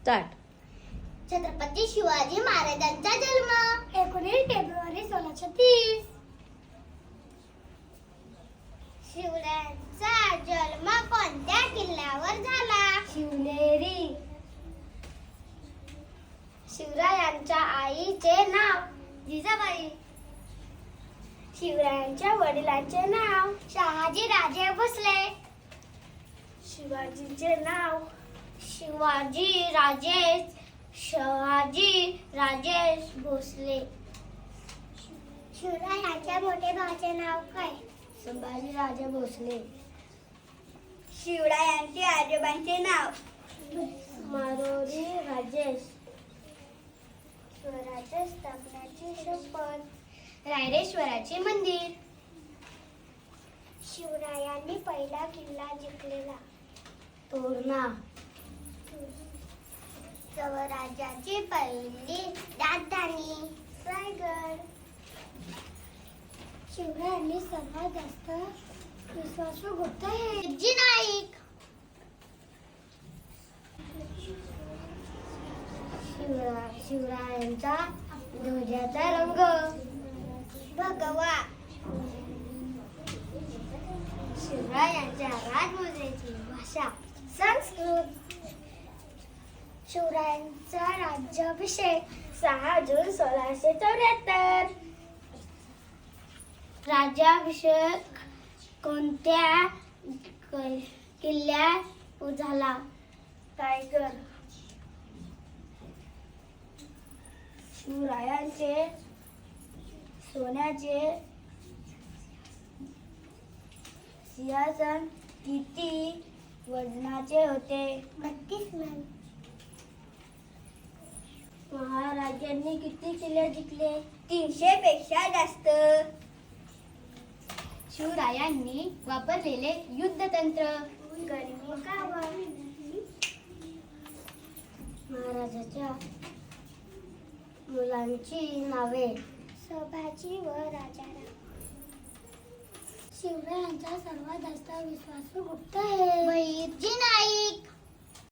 Start. Chhatrapati Shivaji महाराजांचा जन्म 19 February 1630. शिवरायांचा जन्म कोणत्या किल्ल्यावर झाला? शिवनेरी. शिवरायांच्या आईचे नाव जिजाबाई. शिवरायांच्या वडिलांचे नाव शहाजी राजे भोसले. शिवाजीचे नाव शहाजी राजेश भोसले. शिवरायांच्या मोठे भावाचे नाव काय? संभाजी राजे भोसले. शिवरायांचे आजोबांचे नाव मारोली राजेश. स्वराज्य स्थापनेची शपथ. रायरेश्वराचे मंदिर. शिवरायांनी पहिला किल्ला जिंकलेला तोरणा. स्वराज्याची पहिली राजधानी रायगड. शिवरायांनी सर्वात जास्त विश्वासू गुप्त हिरजी नाईक. शिवरायांचा ध्वजाचा रंग भगवा. शिवरायांच्या राजमुद्रेची भाषा संस्कृत. शिवरायांचा राज्याभिषेक 6 जून 1674. राज्याभिषेक कोणत्या किल्ल्यावर झाला? रायगड. शिवरायांचे सोन्याचे सिंहासन किती वजनाचे होते? 32 मन. महाराजांनी किती किल्ले जिंकले? 300 पेक्षा जास्त. शिवरायांनी वापरलेले युद्धतंत्र. गनिमी कावा. महाराजाच्या मुलांची नावे संभाजी व राजाराम. शिवरायांचा सर्वात जास्त विश्वासू गुप्त हिरजी नाईक.